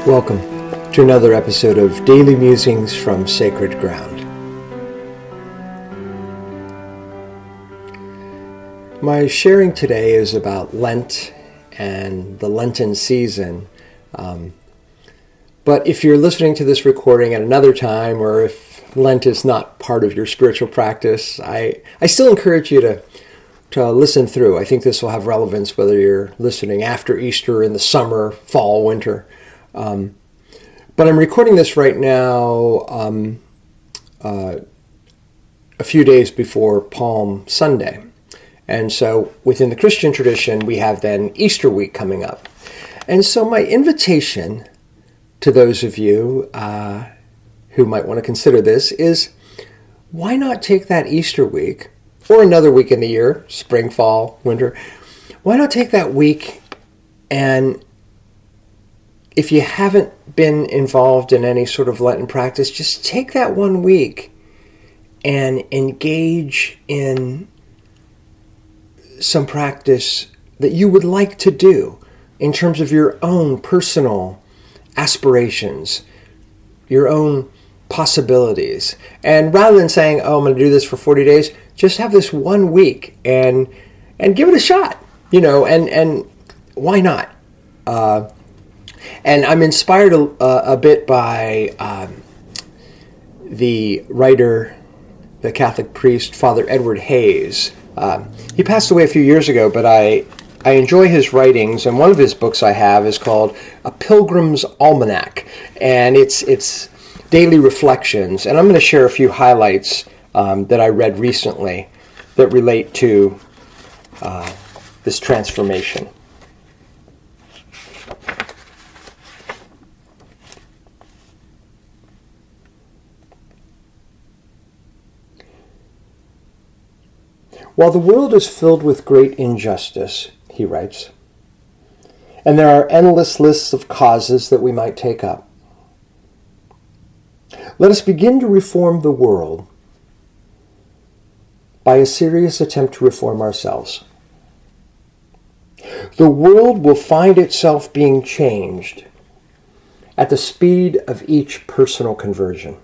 Welcome to another episode of Daily Musings from Sacred Ground. My sharing today is about Lent and the Lenten season. But if you're listening to this recording at another time, or if Lent is not part of your spiritual practice, I still encourage you to listen through. I think this will have relevance whether you're listening after Easter, in the summer, fall, winter. But I'm recording this right now a few days before Palm Sunday. And so within the Christian tradition, we have then Easter week coming up. And so my invitation to those of you who might want to consider this is, why not take that Easter week, or another week in the year, spring, fall, winter, why not take that week and if you haven't been involved in any sort of Lenten practice, just take that 1 week and engage in some practice that you would like to do in terms of your own personal aspirations, your own possibilities. And rather than saying, oh, I'm going to do this for 40 days, just have this 1 week and give it a shot, and why not? And I'm inspired a bit by the writer, the Catholic priest, Father Edward Hayes. He passed away a few years ago, but I enjoy his writings, and one of his books I have is called A Pilgrim'S Almanac, and it's daily reflections. And I'm going to share a few highlights that I read recently that relate to this transformation. While the world is filled with great injustice, he writes, and there are endless lists of causes that we might take up, let us begin to reform the world by a serious attempt to reform ourselves. The world will find itself being changed at the speed of each personal conversion.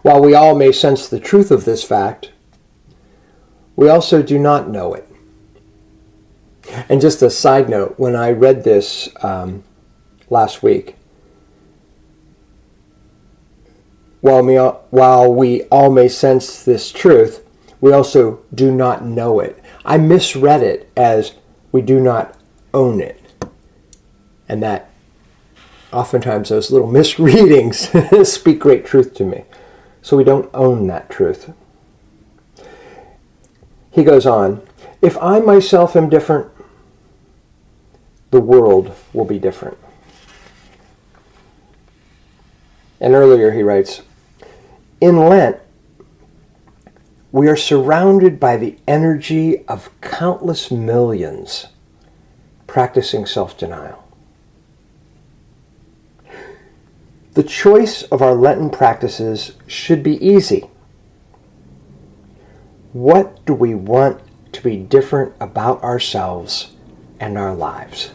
While we all may sense the truth of this fact, we also do not know it. And just a side note, when I read this last week, while we all may sense this truth, we also do not know it. I misread it as we do not own it. And that oftentimes those little misreadings speak great truth to me. So we don't own that truth. He goes on, if I myself am different, the world will be different. And earlier he writes, in Lent, we are surrounded by the energy of countless millions practicing self-denial. The choice of our Lenten practices should be easy. What do we want to be different about ourselves and our lives?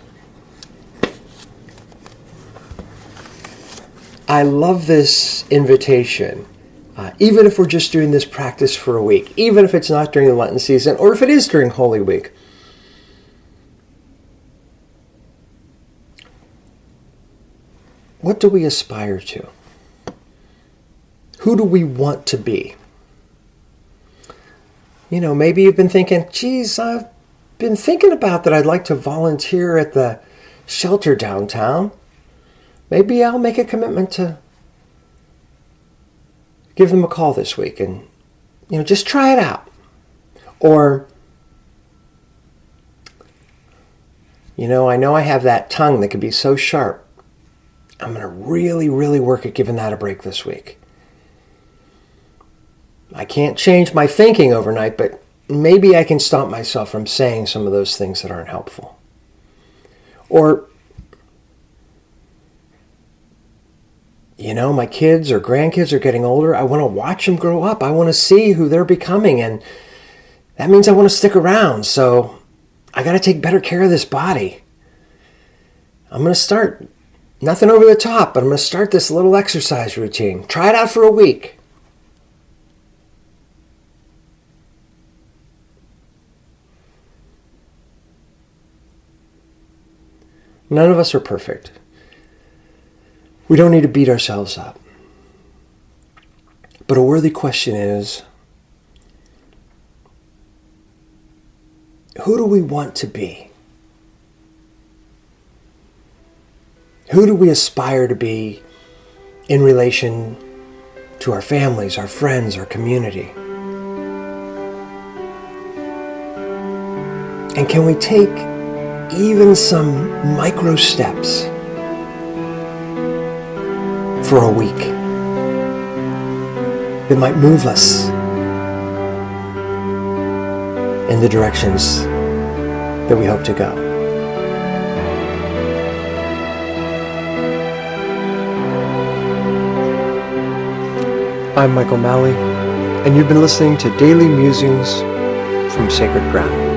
I love this invitation, even if we're just doing this practice for a week, even if it's not during the Lenten season, or if it is during Holy Week. What do we aspire to? Who do we want to be? Maybe you've been thinking, geez, I've been thinking about that I'd like to volunteer at the shelter downtown. Maybe I'll make a commitment to give them a call this week and, just try it out. Or, I know I have that tongue that can be so sharp. I'm going to really, really work at giving that a break this week. I can't change my thinking overnight, but maybe I can stop myself from saying some of those things that aren't helpful. Or, my kids or grandkids are getting older. I want to watch them grow up. I want to see who they're becoming, and that means I want to stick around. So I got to take better care of this body. I'm going to start Nothing over the top, but I'm going to start this little exercise routine. Try it out for a week. None of us are perfect. We don't need to beat ourselves up. But a worthy question is, who do we want to be? Who do we aspire to be in relation to our families, our friends, our community? And can we take even some micro steps for a week that might move us in the directions that we hope to go? I'm Michael Malley, and you've been listening to Daily Musings from Sacred Ground.